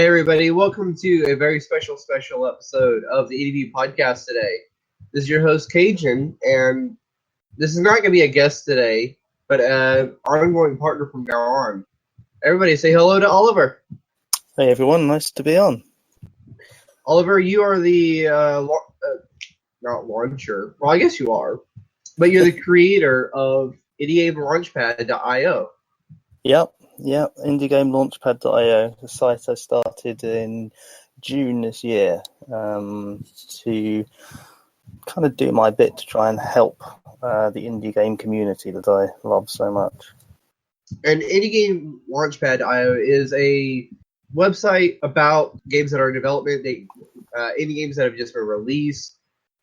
Hey everybody, welcome to a very special episode of the EDV podcast today. This is your host Cajun, and this is not going to be a guest today, but an ongoing partner from now on. Everybody say hello to Oliver. Hey everyone, nice to be on. Oliver, you are the, not launcher, well I guess you are, but you're the creator of IndieGameLaunchpad.io. Yep, IndieGameLaunchpad.io, the site I started in June this year to kind of do my bit to try and help the indie game community that I love so much. And IndieGameLaunchpad.io is a website about games that are in development, indie games that have just been released.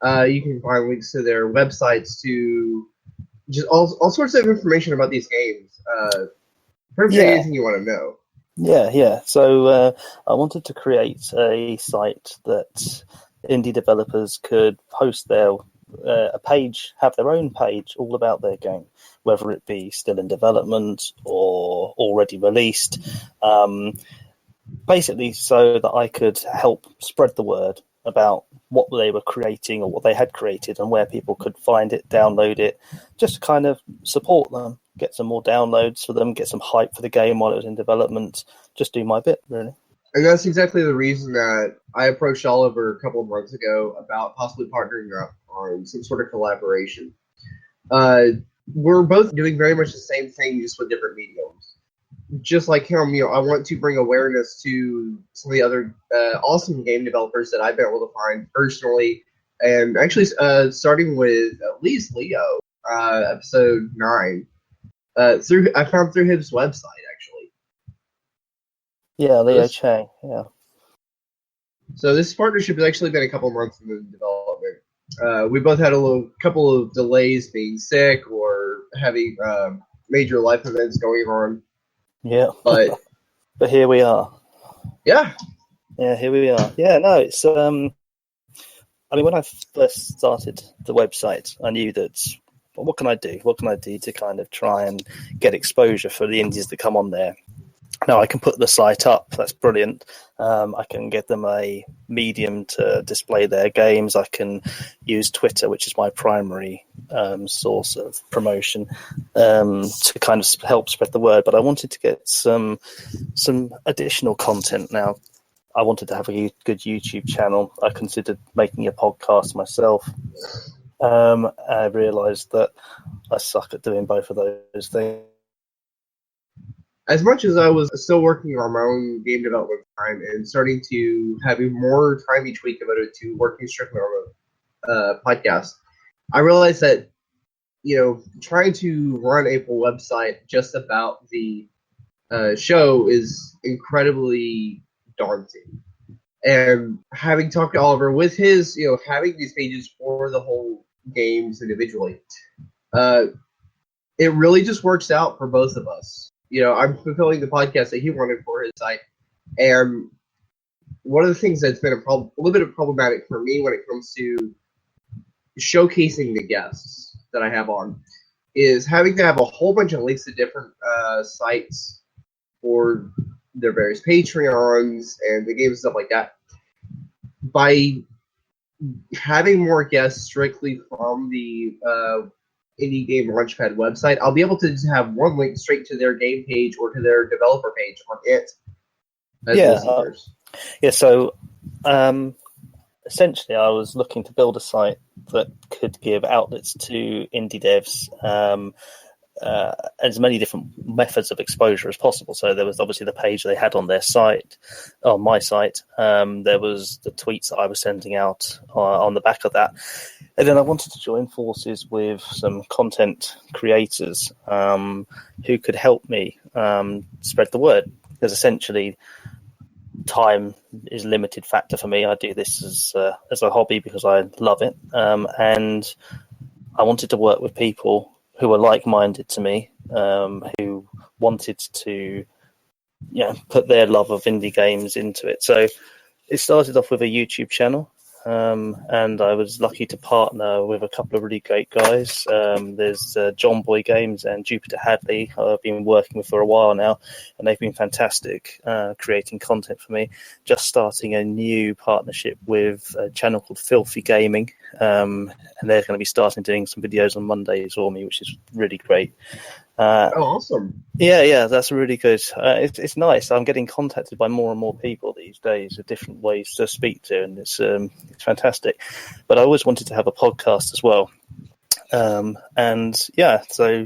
You can find links to their websites to just all sorts of information about these games. Anything you want to know. Yeah. So I wanted to create a site that indie developers could post their a page, have their own page all about their game, whether it be still in development or already released. Basically, so that I could help spread the word about what they were creating or what they had created and where people could find it, download it, just to kind of support them, get some more downloads for them, get some hype for the game while it was in development, just do my bit, really. And that's exactly the reason that I approached Oliver a couple of months ago about possibly partnering up on some sort of collaboration. We're both doing very much the same thing, just with different mediums. Just like him, I want to bring awareness to some of the other awesome game developers that I've been able to find personally, and actually starting with at least Leo, episode 9. I found through his website, actually. Yeah, Leo Chang, yeah. So this partnership has actually been a couple months in the development. We both had a couple of delays, being sick or having major life events going on. Yeah, but here we are. Yeah, here we are. Yeah, no, it's I mean, when I first started the website, I knew that what can I do? What can I do to kind of try and get exposure for the indies that come on there? Now I can put the site up. That's brilliant. I can get them a medium to display their games. I can use Twitter, which is my primary source of promotion, to kind of help spread the word. But I wanted to get some additional content. Now, I wanted to have a good YouTube channel. I considered making a podcast myself. I realised that I suck at doing both of those things. As much as I was still working on my own game development time and starting to having more time each week devoted to working strictly on a podcast, I realized that, trying to run a full website just about the show is incredibly daunting. And having talked to Oliver with his, having these pages for the whole games individually, it really just works out for both of us. I'm fulfilling the podcast that he wanted for his site. And one of the things that's been a little bit problematic for me when it comes to showcasing the guests that I have on is having to have a whole bunch of links to different sites for their various Patreons and the games and stuff like that. By having more guests strictly from the Indie Game Launchpad website, I'll be able to just have one link straight to their game page or to their developer page on it. So essentially I was looking to build a site that could give outlets to indie devs, as many different methods of exposure as possible. So there was obviously the page they had on their site, on my site. There was the tweets that I was sending out on the back of that. And then I wanted to join forces with some content creators who could help me spread the word. Because essentially, time is a limited factor for me. I do this as a hobby because I love it. And I wanted to work with people who were like-minded to me, who wanted to put their love of indie games into it. So it started off with a YouTube channel. and I was lucky to partner with a couple of really great guys. There's John Boy Games and Jupiter Hadley, who I've been working with for a while now, and they've been fantastic creating content for me. Just starting a new partnership with a channel called Filthy Gaming, and they're going to be starting doing some videos on Mondays for me, which is really great. Awesome. Yeah, that's really good. It's nice. I'm getting contacted by more and more people these days with different ways to speak to, and it's fantastic. But I always wanted to have a podcast as well. And yeah, so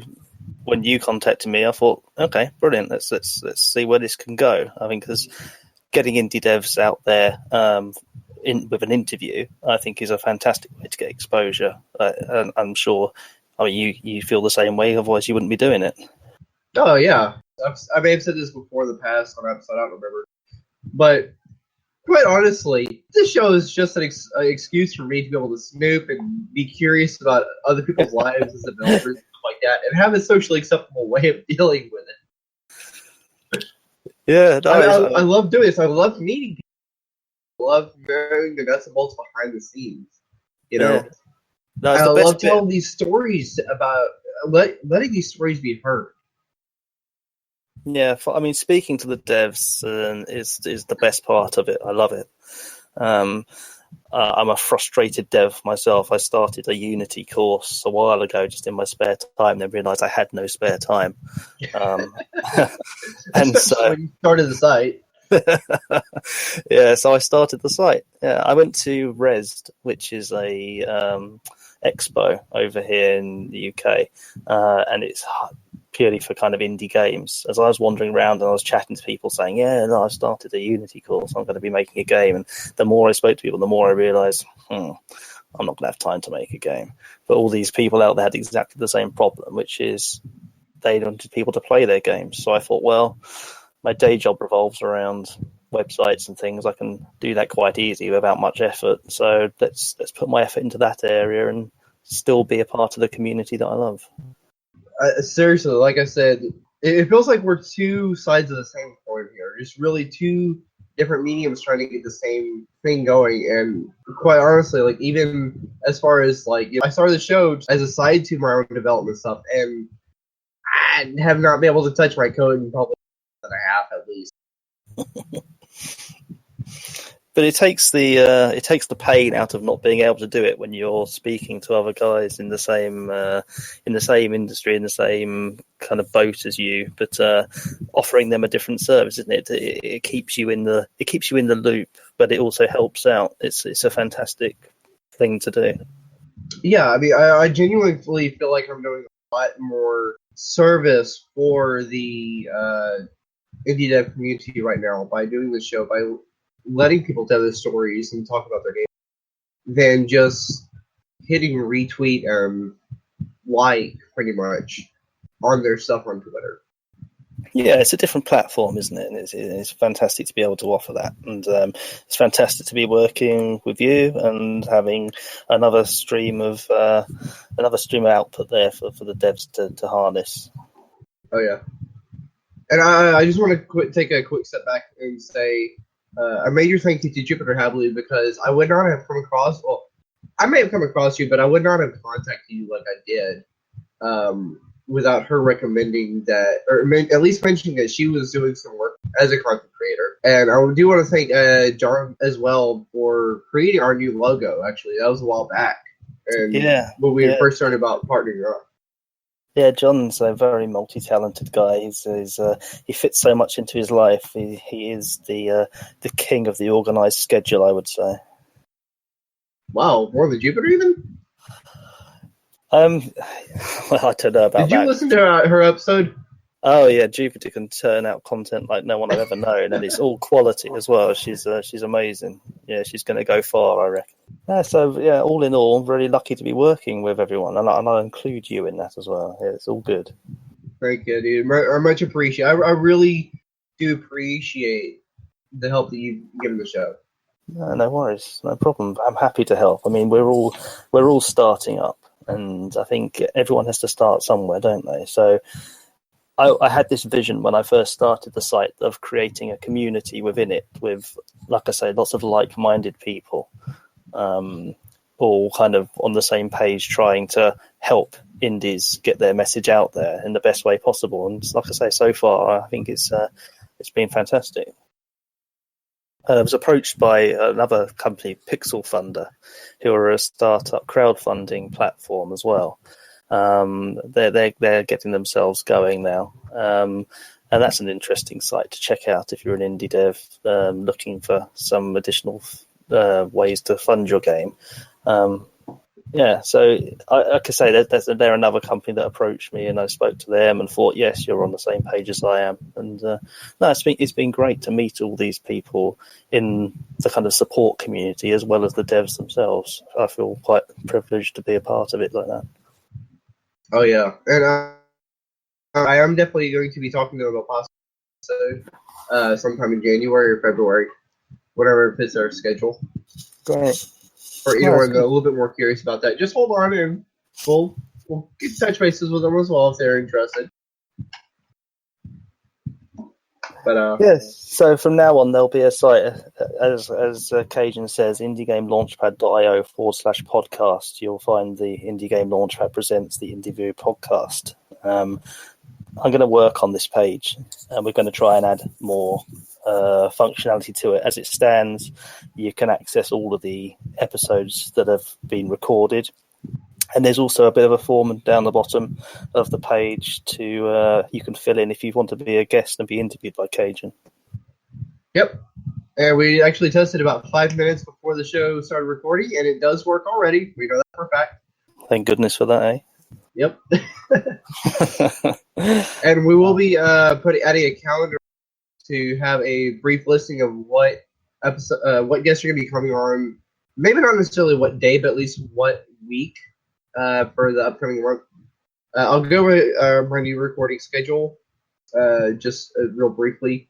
when you contacted me, I thought, okay, brilliant. Let's see where this can go. I think because getting indie devs out there with an interview, I think, is a fantastic way to get exposure. And I'm sure. I mean, you feel the same way. Otherwise, you wouldn't be doing it. Oh yeah, I may have said this before in the past on an episode. I don't remember, but quite honestly, this show is just an excuse for me to be able to snoop and be curious about other people's lives as developers and stuff like that, and have a socially acceptable way of dealing with it. Yeah, I love doing this. I love meeting people. I love knowing the nuts and bolts behind the scenes. You know. Yeah. No, I love telling these stories about letting these stories be heard. Yeah, I mean, speaking to the devs is the best part of it. I love it. I'm a frustrated dev myself. I started a Unity course a while ago, just in my spare time, then realised I had no spare time. And so when you started the site. Yeah, so I started the site. Yeah, I went to Resd, which is a expo over here in the UK, and it's purely for kind of indie games. As I was wandering around and I was chatting to people saying, yeah, no, I started a Unity course, I'm going to be making a game. And the more I spoke to people, the more I realised, I'm not going to have time to make a game. But all these people out there had exactly the same problem, which is they wanted people to play their games. So I thought, well, my day job revolves around websites and things. I can do that quite easy without much effort. So let's put my effort into that area and still be a part of the community that I love. Seriously, like I said, it feels like we're two sides of the same coin here. Just really two different mediums trying to get the same thing going. And quite honestly, like even as far as like, I started the show as a side to my own development stuff, and I have not been able to touch my code in probably a half at least. But it takes the pain out of not being able to do it when you're speaking to other guys in the same industry, in the same kind of boat as you, but offering them a different service, isn't it? It keeps you in the loop, but it also helps out. It's a fantastic thing to do. Yeah, I mean, I genuinely feel like I'm doing a lot more service for the indie dev community right now by doing this show, by letting people tell their stories and talk about their game, than just hitting retweet and like pretty much on their stuff on Twitter. Yeah, it's a different platform, isn't it? And it's fantastic to be able to offer that, and it's fantastic to be working with you and having another stream of output there for the devs to harness. Oh yeah, and I just want to take a quick step back and say a major thank you to Jupiter Hadley, because I would not have come across. Well, I may have come across you, but I would not have contacted you like I did without her recommending that, or at least mentioning that she was doing some work as a content creator. And I do want to thank John as well for creating our new logo. Actually, that was a while back, and when we first started about partnering up. Yeah, John's a very multi-talented guy. He fits so much into his life. He is the king of the organised schedule, I would say. Wow, more than Jupiter even? Well, I don't know about that. Did you listen to her episode? Oh yeah, Jupiter can turn out content like no one I've ever known, and it's all quality as well. She's amazing. Yeah, she's going to go far, I reckon. Yeah, so yeah, all in all, I'm really lucky to be working with everyone, and I'll include you in that as well. Yeah, it's all good. Thank you, dude. I much appreciate. I really do appreciate the help that you've given the show. No worries, no problem. I'm happy to help. I mean, we're all starting up, and I think everyone has to start somewhere, don't they? So I had this vision when I first started the site of creating a community within it with, like I say, lots of like-minded people. all kind of on the same page, trying to help indies get their message out there in the best way possible. And like I say, so far, I think it's been fantastic. I was approached by another company, Pixel Funder, who are a startup crowdfunding platform as well. They're getting themselves going now, and that's an interesting site to check out if you're an indie dev looking for some additional ways to fund your game. So like I say, they're another company that approached me, and I spoke to them and thought, yes, you're on the same page as I am. And it's been great to meet all these people in the kind of support community as well as the devs themselves. I feel quite privileged to be a part of it like that. Oh yeah, and I am definitely going to be talking to them about possibly sometime in January or February, whatever fits our schedule. Great. For anyone a little bit more curious about that, just hold on and we'll get touch bases with them as well if they're interested. But yes, so from now on there'll be a site, as Cajun says, indiegamelaunchpad.io/podcast. You'll find the Indie Game Launchpad presents the Indie View podcast. I'm going to work on this page, and we're going to try and add more functionality to it. As it stands, you can access all of the episodes that have been recorded, and there's also a bit of a form down the bottom of the page to you can fill in if you want to be a guest and be interviewed by Cajun. Yep, and we actually tested about 5 minutes before the show started recording, and it does work already. We know that for a fact. Thank goodness for that, eh? Yep. And we will be adding a calendar to have a brief listing of what episode, what guests are going to be coming on. Maybe not necessarily what day, but at least what week for the upcoming month. I'll go over my new recording schedule just real briefly.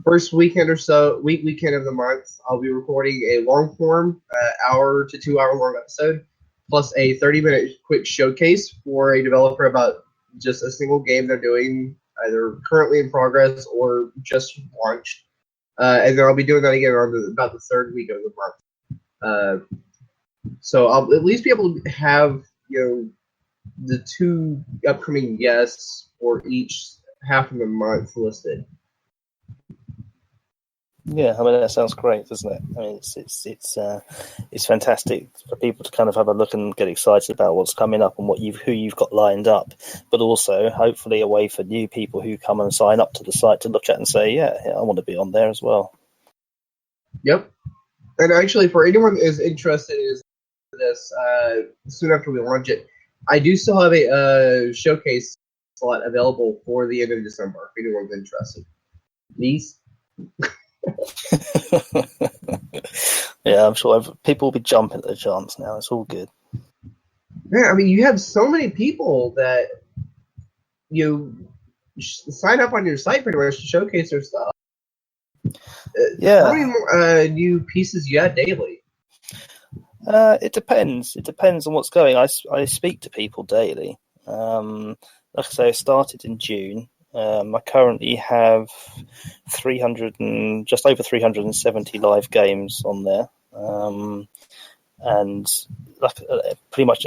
First weekend or so, weekend of the month, I'll be recording a long form, hour to 2 hour long episode, plus a 30-minute quick showcase for a developer about just a single game they're doing, either currently in progress or just launched. And then I'll be doing that again on about the third week of the month. So I'll at least be able to have, the two upcoming guests for each half of the month listed. Yeah, I mean that sounds great, doesn't it? I mean it's fantastic for people to kind of have a look and get excited about what's coming up and who you've got lined up, but also hopefully a way for new people who come and sign up to the site to look at and say, yeah, I want to be on there as well. Yep, and actually, for anyone that is interested in this, soon after we launch it, I do still have a showcase slot available for the end of December. If anyone's interested, please. Yeah, I'm sure people will be jumping at the chance now. It's all good. Yeah, I mean, you have so many people that sign up on your site pretty much to showcase their stuff. Yeah. How many more new pieces you add daily? It depends. It depends on what's going. I speak to people daily. Like I say, I started in June. I currently have just over 370 live games on there, and pretty much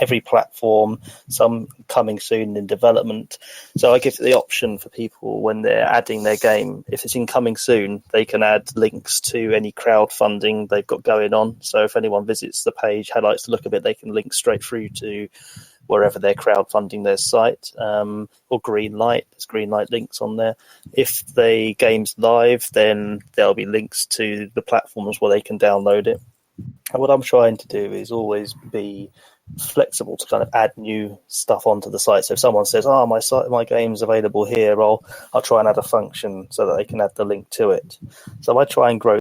every platform, some coming soon in development. So I give the option for people when they're adding their game, if it's in coming soon, they can add links to any crowdfunding they've got going on. So if anyone visits the page, likes to look at it, they can link straight through to wherever they're crowdfunding their site, or Greenlight. There's Greenlight links on there. If the game's live, then there'll be links to the platforms where they can download it. And what I'm trying to do is always be flexible to kind of add new stuff onto the site. So if someone says, my game's available here, I'll try and add a function so that they can add the link to it. So I try and grow